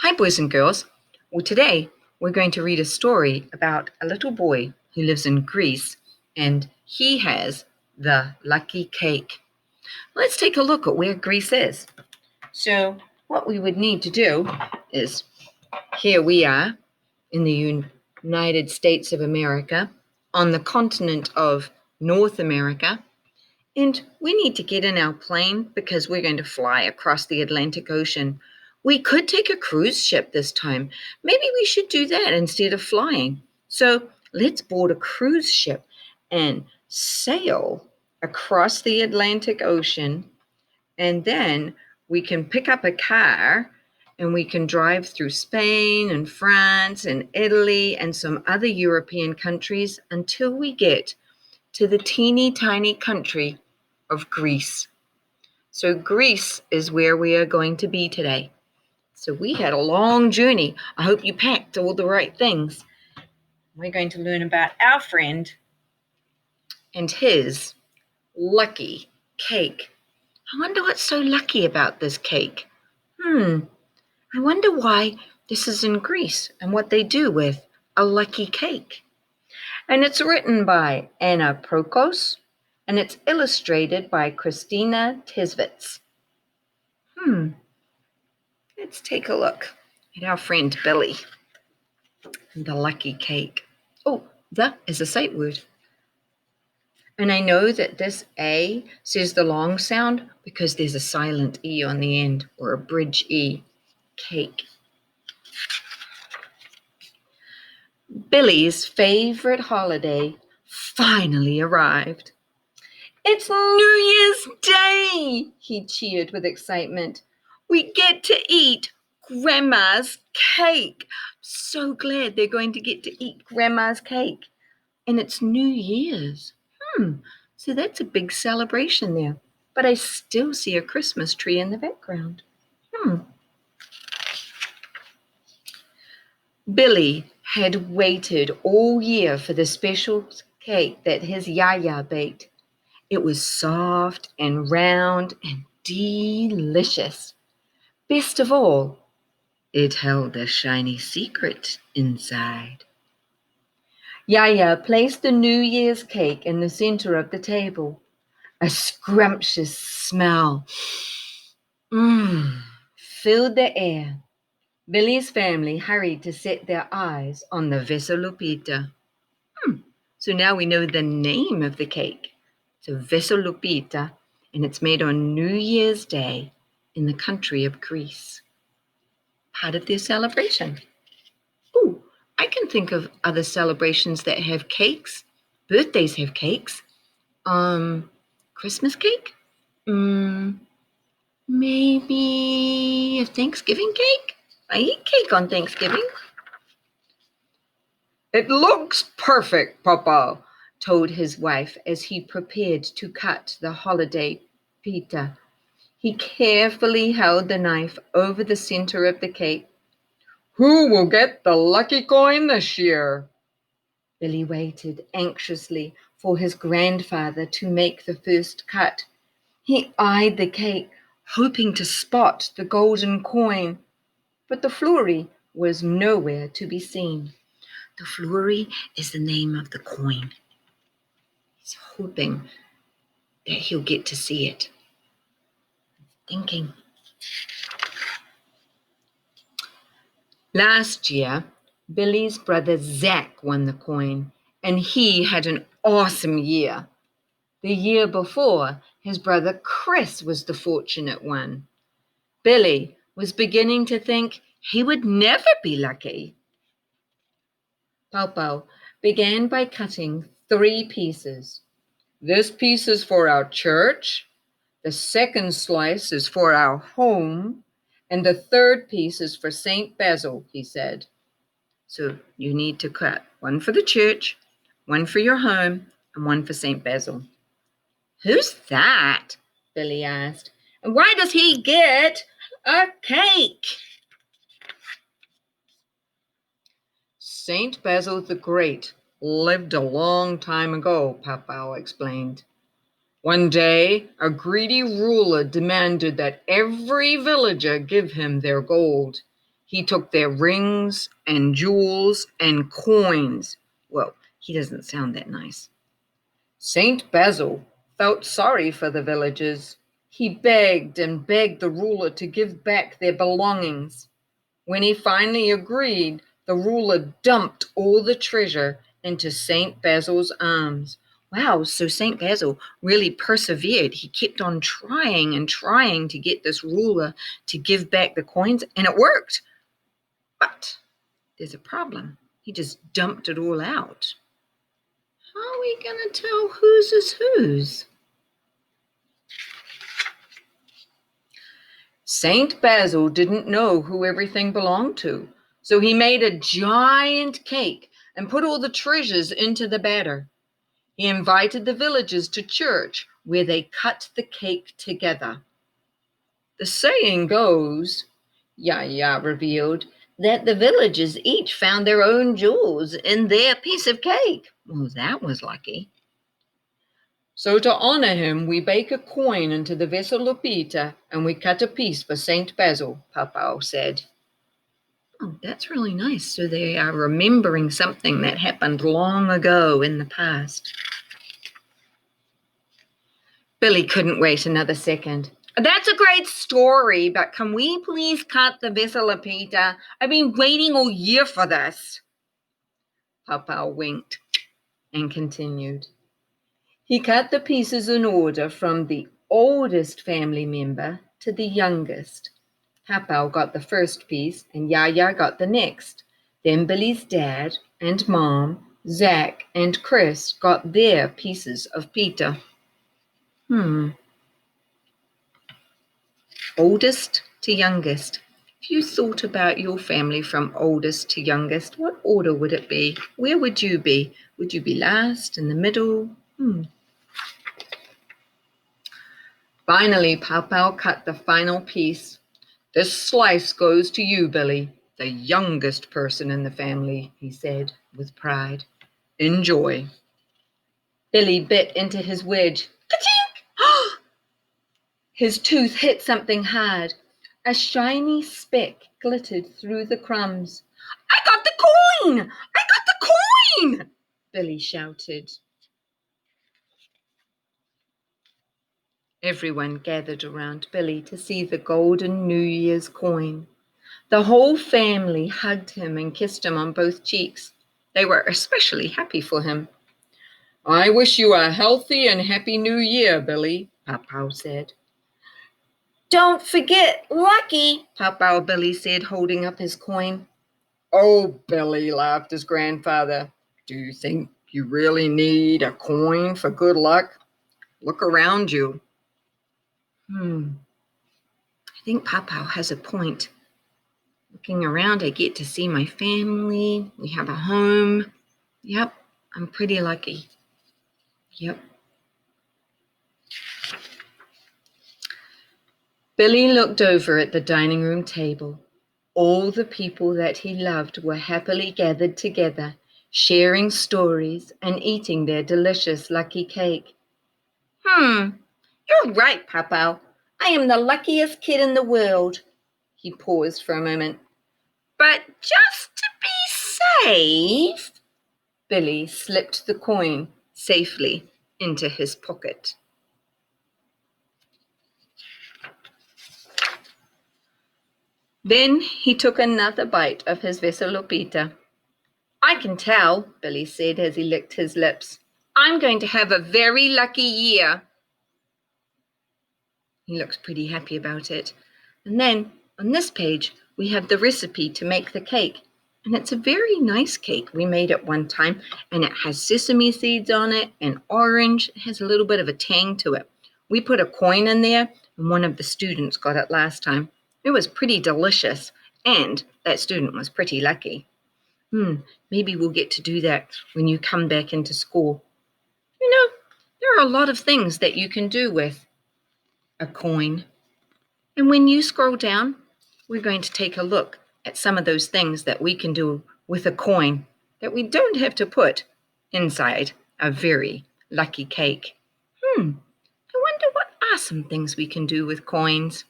Hi, boys and girls. Well, today we're going to read a story about a little boy who lives in Greece, and he has the lucky cake. Let's take a look at where Greece is. So, what we would need to do is here we are in the United States of America, on the continent of North America, and we need to get in our plane because we're going to fly across the Atlantic Ocean. We could take a cruise ship this time. Maybe we should do that instead of flying. So let's board a cruise ship and sail across the Atlantic Ocean. And then we can pick up a car and we can drive through Spain and France and Italy and some other European countries until we get to the teeny tiny country of Greece. So Greece is where we are going to be today. So we had a long journey. I hope you packed all the right things. We're going to learn about our friend and his lucky cake. I wonder what's so lucky about this cake. I wonder why this is in Greece and what they do with a lucky cake. And it's written by Anna Prokos, and it's illustrated by Christina Tisvitz. Let's take a look at our friend Billy and the lucky cake. Oh, that is a sight word. And I know that this A says the long sound because there's a silent E on the end, or a bridge E. Cake. Billy's favorite holiday finally arrived. It's New Year's Day, he cheered with excitement. We get to eat Grandma's cake. So glad they're going to get to eat Grandma's cake. And it's New Year's. So that's a big celebration there. But I still see a Christmas tree in the background. Billy had waited all year for the special cake that his Yaya baked. It was soft and round and delicious. Best of all, it held a shiny secret inside. Yaya placed the New Year's cake in the center of the table. A scrumptious smell filled the air. Billy's family hurried to set their eyes on the Vesolupita. So now we know the name of the cake. It's a Vesolupita, and it's made on New Year's Day in the country of Greece. Part of their celebration. Ooh, I can think of other celebrations that have cakes. Birthdays have cakes. Christmas cake? Maybe a Thanksgiving cake? I eat cake on Thanksgiving. It looks perfect, Papa, told his wife as he prepared to cut the holiday pita. He carefully held the knife over the center of the cake. Who will get the lucky coin this year? Billy waited anxiously for his grandfather to make the first cut. He eyed the cake, hoping to spot the golden coin, but the flurry was nowhere to be seen. The flurry is the name of the coin. He's hoping that he'll get to see it. Thinking. Last year, Billy's brother Zach won the coin, and he had an awesome year. The year before, his brother Chris was the fortunate one. Billy was beginning to think he would never be lucky. Pau began by cutting 3 pieces. This piece is for our church, the second slice is for our home, and the third piece is for St. Basil, he said. So you need to cut one for the church, one for your home, and one for St. Basil. Who's that? Billy asked. And why does he get a cake? St. Basil the Great lived a long time ago, Pau explained. One day, a greedy ruler demanded that every villager give him their gold. He took their rings and jewels and coins. Well, he doesn't sound that nice. Saint Basil felt sorry for the villagers. He begged and begged the ruler to give back their belongings. When he finally agreed, the ruler dumped all the treasure into Saint Basil's arms. Wow, so Saint Basil really persevered. He kept on trying and trying to get this ruler to give back the coins, and it worked. But there's a problem. He just dumped it all out. How are we going to tell whose is whose? Saint Basil didn't know who everything belonged to, so he made a giant cake and put all the treasures into the batter. He invited the villagers to church where they cut the cake together. The saying goes, Yaya revealed, that the villagers each found their own jewels in their piece of cake. Well, that was lucky. So to honor him, we bake a coin into the vessel of Peter, and we cut a piece for Saint Basil, Papao said. Oh, that's really nice. So they are remembering something that happened long ago in the past. Billy couldn't wait another second. That's a great story, but can we please cut the vessel of Peter? I've been waiting all year for this. Papao winked and continued. He cut the pieces in order from the oldest family member to the youngest. Papao got the first piece and Yaya got the next. Then Billy's dad and mom, Zach and Chris got their pieces of Peter. Oldest to youngest. If you thought about your family from oldest to youngest, what order would it be? Where would you be? Would you be last, in the middle? Finally, Papao cut the final piece. This slice goes to you, Billy, the youngest person in the family, he said with pride. Enjoy. Billy bit into his wedge. Ka-chink! His tooth hit something hard. A shiny speck glittered through the crumbs. I got the coin! I got the coin! Billy shouted. Everyone gathered around Billy to see the golden New Year's coin. The whole family hugged him and kissed him on both cheeks. They were especially happy for him. I wish you a healthy and happy New Year, Billy, Papao said. Don't forget Lucky, Papao Billy said, holding up his coin. Oh, Billy, laughed his grandfather. Do you think you really need a coin for good luck? Look around you. I think Papao has a point. Looking around, I get to see my family. We have a home. Yep, I'm pretty lucky. Yep. Billy looked over at the dining room table. All the people that he loved were happily gathered together, sharing stories and eating their delicious lucky cake. You're right, Papao. I am the luckiest kid in the world. He paused for a moment. But just to be safe, Billy slipped the coin safely into his pocket. Then he took another bite of his veselopita. I can tell, Billy said as he licked his lips. I'm going to have a very lucky year. He looks pretty happy about it. And then, on this page, we have the recipe to make the cake. And it's a very nice cake. We made it one time, and it has sesame seeds on it and orange. It has a little bit of a tang to it. We put a coin in there, and one of the students got it last time. It was pretty delicious, and that student was pretty lucky. Maybe we'll get to do that when you come back into school. You know, there are a lot of things that you can do with a coin. And when you scroll down, we're going to take a look at some of those things that we can do with a coin that we don't have to put inside a very lucky cake. I wonder what are some things we can do with coins.